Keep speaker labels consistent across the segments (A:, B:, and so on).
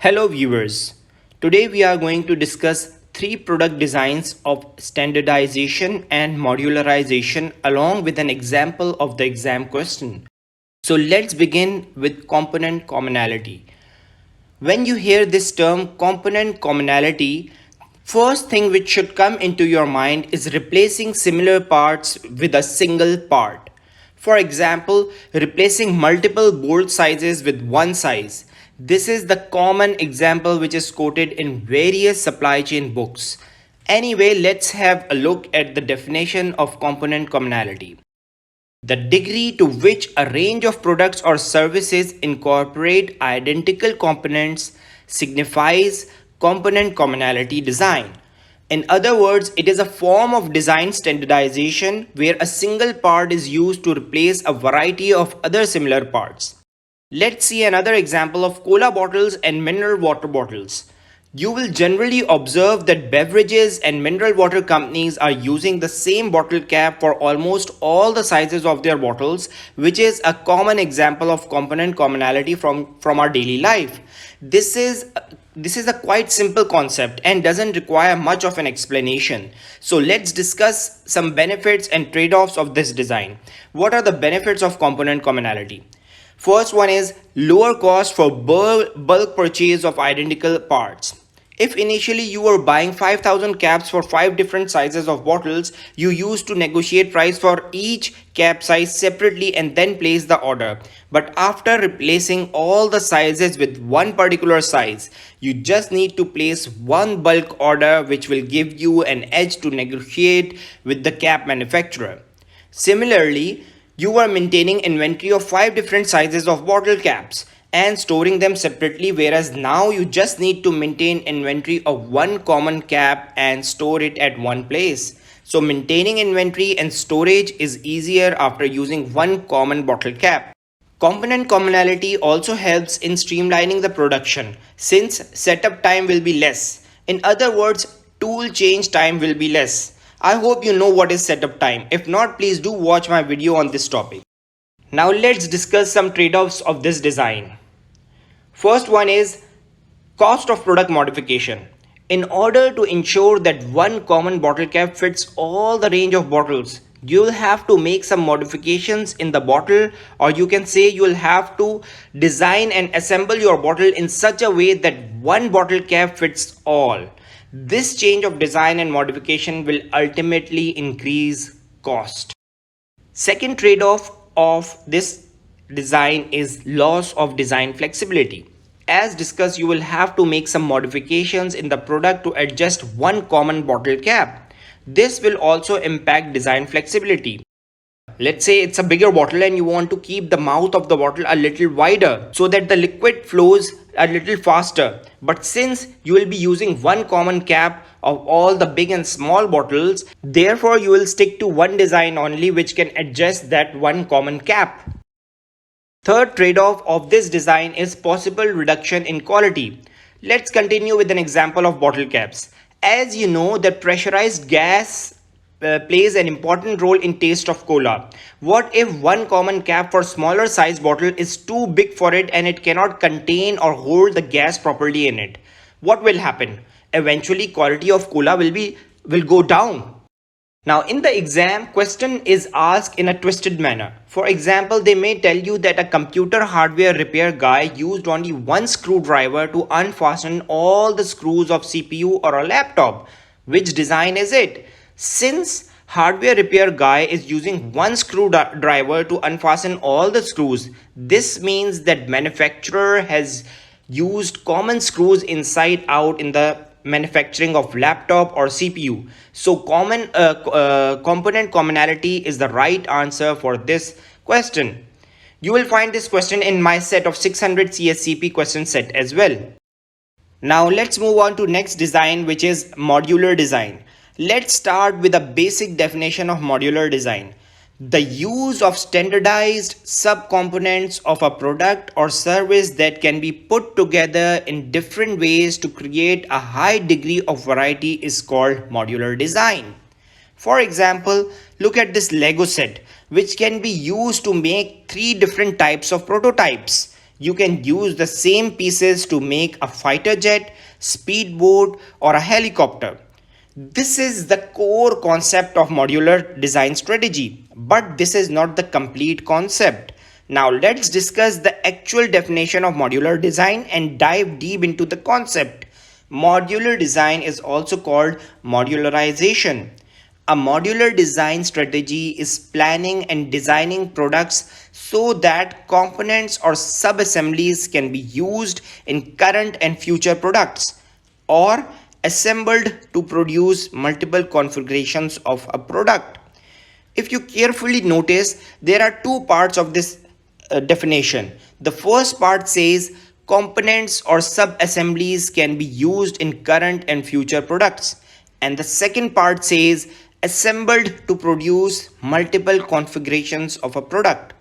A: Hello viewers. Today we are going to discuss three product designs of standardization and modularization along with an example of the exam question. So let's begin with component commonality. When you hear this term component commonality, first thing which should come into your mind is replacing similar parts with a single part. For example, replacing multiple bolt sizes with one size. This is the common example which is quoted in various supply chain books. Anyway, let's have a look at the definition of component commonality. The degree to which a range of products or services incorporate identical components signifies component commonality design. In other words, it is a form of design standardization where a single part is used to replace a variety of other similar parts. Let's see another example of cola bottles and mineral water bottles. You will generally observe that beverages and mineral water companies are using the same bottle cap for almost all the sizes of their bottles, which is a common example of component commonality from our daily life. This is a quite simple concept and doesn't require much of an explanation. So let's discuss some benefits and trade-offs of this design. What are the benefits of component commonality? First one is lower cost for bulk purchase of identical parts. If initially you were buying 5,000 caps for 5 different sizes of bottles, you used to negotiate price for each cap size separately and then place the order. But after replacing all the sizes with one particular size, you just need to place one bulk order which will give you an edge to negotiate with the cap manufacturer. Similarly, you were maintaining inventory of 5 different sizes of bottle caps and storing them separately, whereas now you just need to maintain inventory of one common cap and store it at one place. So maintaining inventory and storage is easier after using one common bottle cap. Component commonality also helps in streamlining the production since setup time will be less. In other words, tool change time will be less. I hope you know what is setup time. If not, please do watch my video on this topic. Now let's discuss some trade-offs of this design. First one is cost of product modification. In order to ensure that one common bottle cap fits all the range of bottles, you will have to make some modifications in the bottle, or you can say you will have to design and assemble your bottle in such a way that one bottle cap fits all. This change of design and modification will ultimately increase cost. Second trade-off of this design is loss of design flexibility. As discussed, you will have to make some modifications in the product to adjust one common bottle cap. This will also impact design flexibility. Let's say it's a bigger bottle and you want to keep the mouth of the bottle a little wider so that the liquid flows a little faster. But since you will be using one common cap of all the big and small bottles, therefore you will stick to one design only which can adjust that one common cap. Third trade-off of this design is possible reduction in quality. Let's continue with an example of bottle caps. As you know that pressurized gas plays an important role in taste of cola. What if one common cap for smaller size bottle is too big for it and it cannot contain or hold the gas properly in it? What will happen? Eventually quality of cola will go down. Now in the exam, question is asked in a twisted manner. For example, they may tell you that a computer hardware repair guy used only one screwdriver to unfasten all the screws of CPU or a laptop. Which design is it? Since hardware repair guy is using one screwdriver to unfasten all the screws, this means that manufacturer has used common screws inside out in the manufacturing of laptop or CPU. So component commonality is the right answer for this question. You will find this question in my set of 600 CSCP question set as well. Now let's move on to next design, which is modular design. Let's start with a basic definition of modular design. The use of standardized subcomponents of a product or service that can be put together in different ways to create a high degree of variety is called modular design. For example, look at this Lego set, which can be used to make 3 different types of prototypes. You can use the same pieces to make a fighter jet, speedboat, or a helicopter. This is the core concept of modular design strategy, but this is not the complete concept. Now let's discuss the actual definition of modular design and dive deep into the concept. Modular design is also called modularization. A modular design strategy is planning and designing products so that components or sub-assemblies can be used in current and future products or assembled to produce multiple configurations of a product. If you carefully notice, there are two parts of this definition. The first part says components or sub-assemblies can be used in current and future products. And the second part says assembled to produce multiple configurations of a product.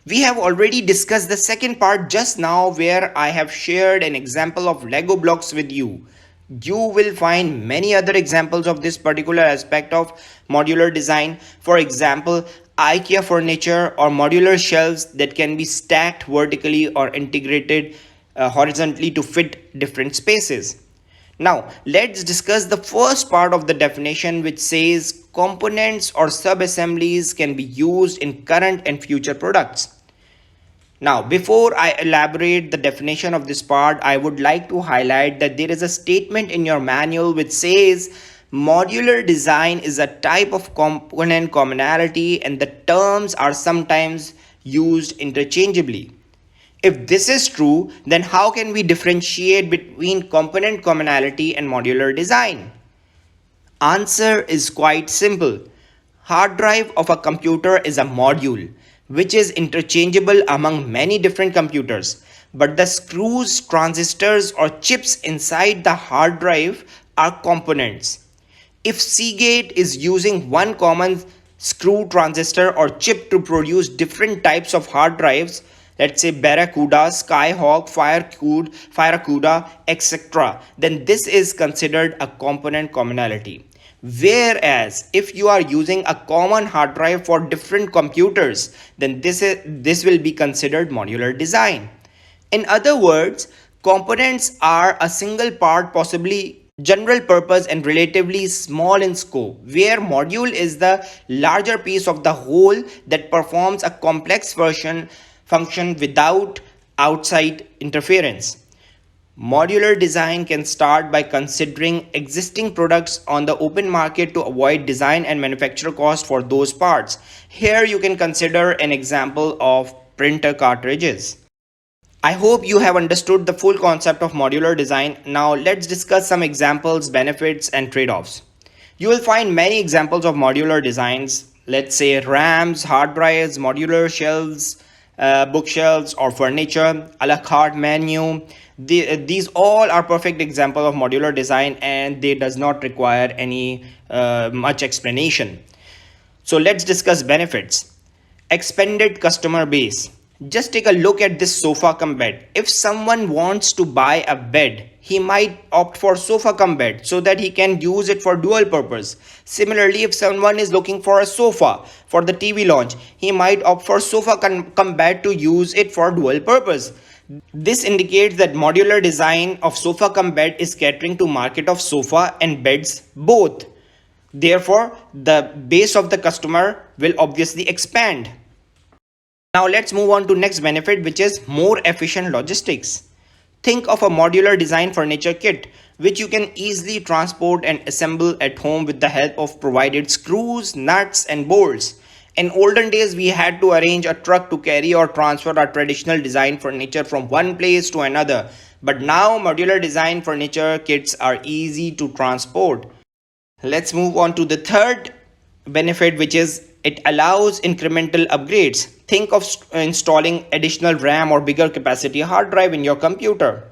A: We have already discussed the second part just now, where I have shared an example of Lego blocks with you. You will find many other examples of this particular aspect of modular design. For example, IKEA furniture or modular shelves that can be stacked vertically or integrated horizontally to fit different spaces. Now, let's discuss the first part of the definition, which says components or sub-assemblies can be used in current and future products. Now, before I elaborate the definition of this part, I would like to highlight that there is a statement in your manual which says modular design is a type of component commonality and the terms are sometimes used interchangeably. If this is true, then how can we differentiate between component commonality and modular design? Answer is quite simple. Hard drive of a computer is a module which is interchangeable among many different computers, but the screws, transistors or chips inside the hard drive are components. If Seagate is using one common screw, transistor or chip to produce different types of hard drives, let's say Barracuda, Skyhawk, Firecuda, etc., then this is considered a component commonality. Whereas if you are using a common hard drive for different computers, then this will be considered modular design. In other words, components are a single part, possibly general purpose and relatively small in scope, where module is the larger piece of the whole that performs a complex function without outside interference. Modular design can start by considering existing products on the open market to avoid design and manufacture cost for those parts. Here you can consider an example of printer cartridges. I hope you have understood the full concept of modular design. Now let's discuss some examples, benefits and trade-offs. You will find many examples of modular designs, let's say RAMs, hard drives, modular shelves, bookshelves or furniture, a la carte menu. These all are perfect example of modular design and they does not require any much explanation. So let's discuss benefits. Expanded customer base. Just take a look at this sofa cum bed. If someone wants to buy a bed, he might opt for sofa cum bed so that he can use it for dual purpose. Similarly, if someone is looking for a sofa for the TV launch, he might opt for sofa cum bed to use it for dual purpose. This indicates that modular design of sofa cum bed is catering to market of sofa and beds both. Therefore, the base of the customer will obviously expand. Now let's move on to next benefit, which is more efficient logistics. Think of a modular design furniture kit which you can easily transport and assemble at home with the help of provided screws, nuts and bolts. In olden days, we had to arrange a truck to carry or transfer our traditional design furniture from one place to another. But now modular design furniture kits are easy to transport. Let's move on to the third benefit, which is it allows incremental upgrades. Think of installing additional RAM or bigger capacity hard drive in your computer.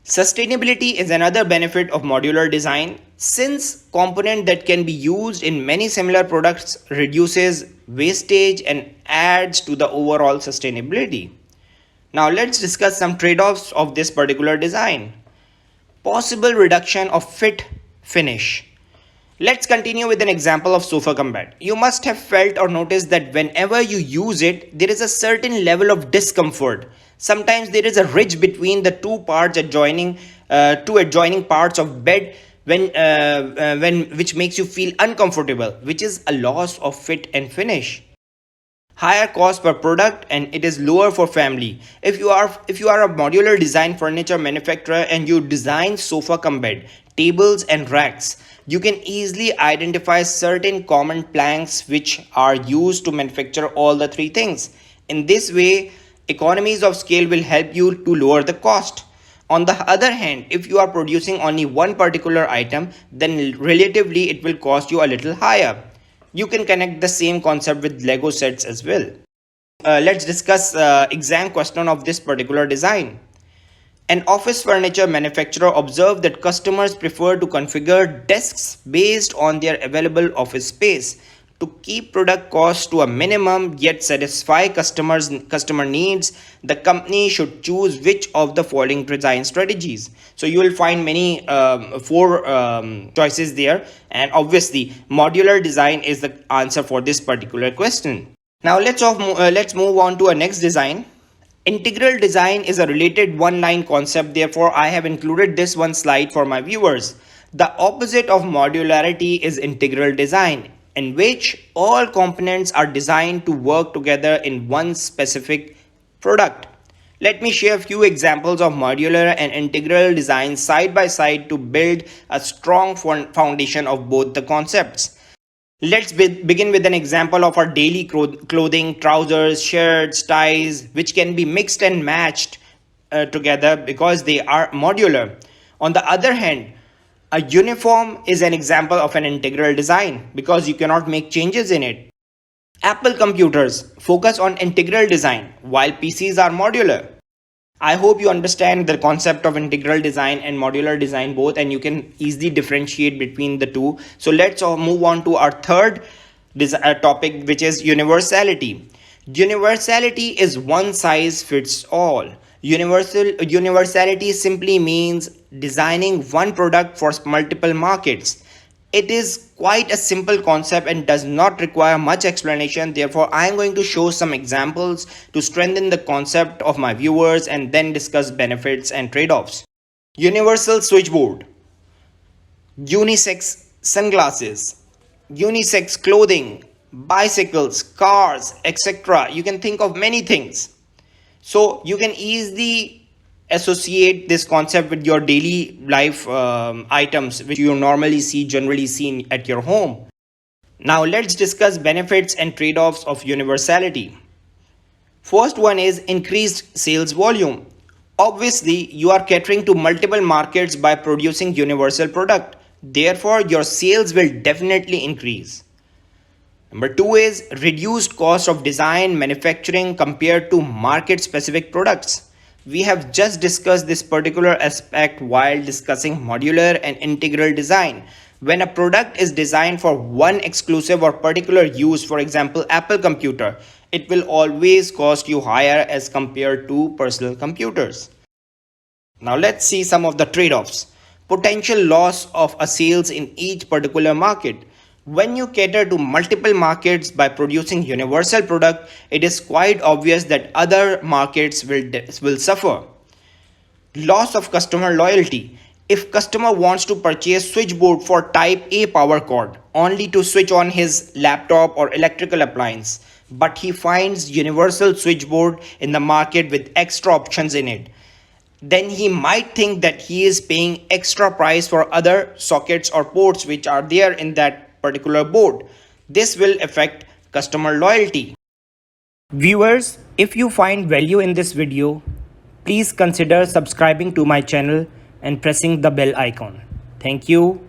A: Sustainability is another benefit of modular design, since component that can be used in many similar products reduces wastage and adds to the overall sustainability. Now let's discuss some trade-offs of this particular design. Possible reduction of fit finish. Let's continue with an example of sofa combat. You must have felt or noticed that whenever you use it, there is a certain level of discomfort. Sometimes there is a ridge between the two adjoining parts of bed when which makes you feel uncomfortable, which is a loss of fit and finish. Higher cost per product, and it is lower for family. If you are a modular design furniture manufacturer and you design sofa cum bed, tables and racks, you can easily identify certain common planks which are used to manufacture all the three things. In this way, economies of scale will help you to lower the cost. On the other hand, if you are producing only one particular item, then relatively it will cost you a little higher. You can connect the same concept with Lego sets as well. Let's discuss exam question of this particular design. An office furniture manufacturer observed that customers prefer to configure desks based on their available office space. To keep product costs to a minimum yet satisfy customer needs, the company should choose which of the following design strategies. So you will find many four choices there, and obviously modular design is the answer for this particular question. Now let's move on to our next design. Integral design is a related one-line concept, therefore I have included this one slide for my viewers. The opposite of modularity is integral design, in which all components are designed to work together in one specific product. Let me share a few examples of modular and integral design side by side to build a strong foundation of both the concepts. Let's begin with an example of our daily clothing, trousers, shirts, ties, which can be mixed and matched together because they are modular. On the other hand, a uniform is an example of an integral design because you cannot make changes in it. Apple computers focus on integral design while PCs are modular. I hope you understand the concept of integral design and modular design both, and you can easily differentiate between the two. So let's move on to our third topic, which is universality. Universality is one size fits all. Universality simply means designing one product for multiple markets. It is quite a simple concept and does not require much explanation. Therefore, I am going to show some examples to strengthen the concept of my viewers and then discuss benefits and trade-offs. Universal switchboard, unisex sunglasses, unisex clothing, bicycles, cars, etc. You can think of many things. So you can easily associate this concept with your daily life items which you normally generally see at your home. Now let's discuss benefits and trade-offs of universality. First one is increased sales volume. Obviously, you are catering to multiple markets by producing universal product. Therefore, your sales will definitely increase. Number two is reduced cost of design manufacturing compared to market specific products. We have just discussed this particular aspect while discussing modular and integral design. When a product is designed for one exclusive or particular use, for example, Apple computer, it will always cost you higher as compared to personal computers. Now let's see some of the trade-offs. Potential loss of a sales in each particular market. When you cater to multiple markets by producing universal product, it is quite obvious that other markets will suffer. Loss of customer loyalty. If customer wants to purchase switchboard for type A power cord only to switch on his laptop or electrical appliance, but he finds universal switchboard in the market with extra options in it, then he might think that he is paying extra price for other sockets or ports which are there in that particular board. This will affect customer loyalty. Viewers, if you find value in this video, please consider subscribing to my channel and pressing the bell icon. Thank you.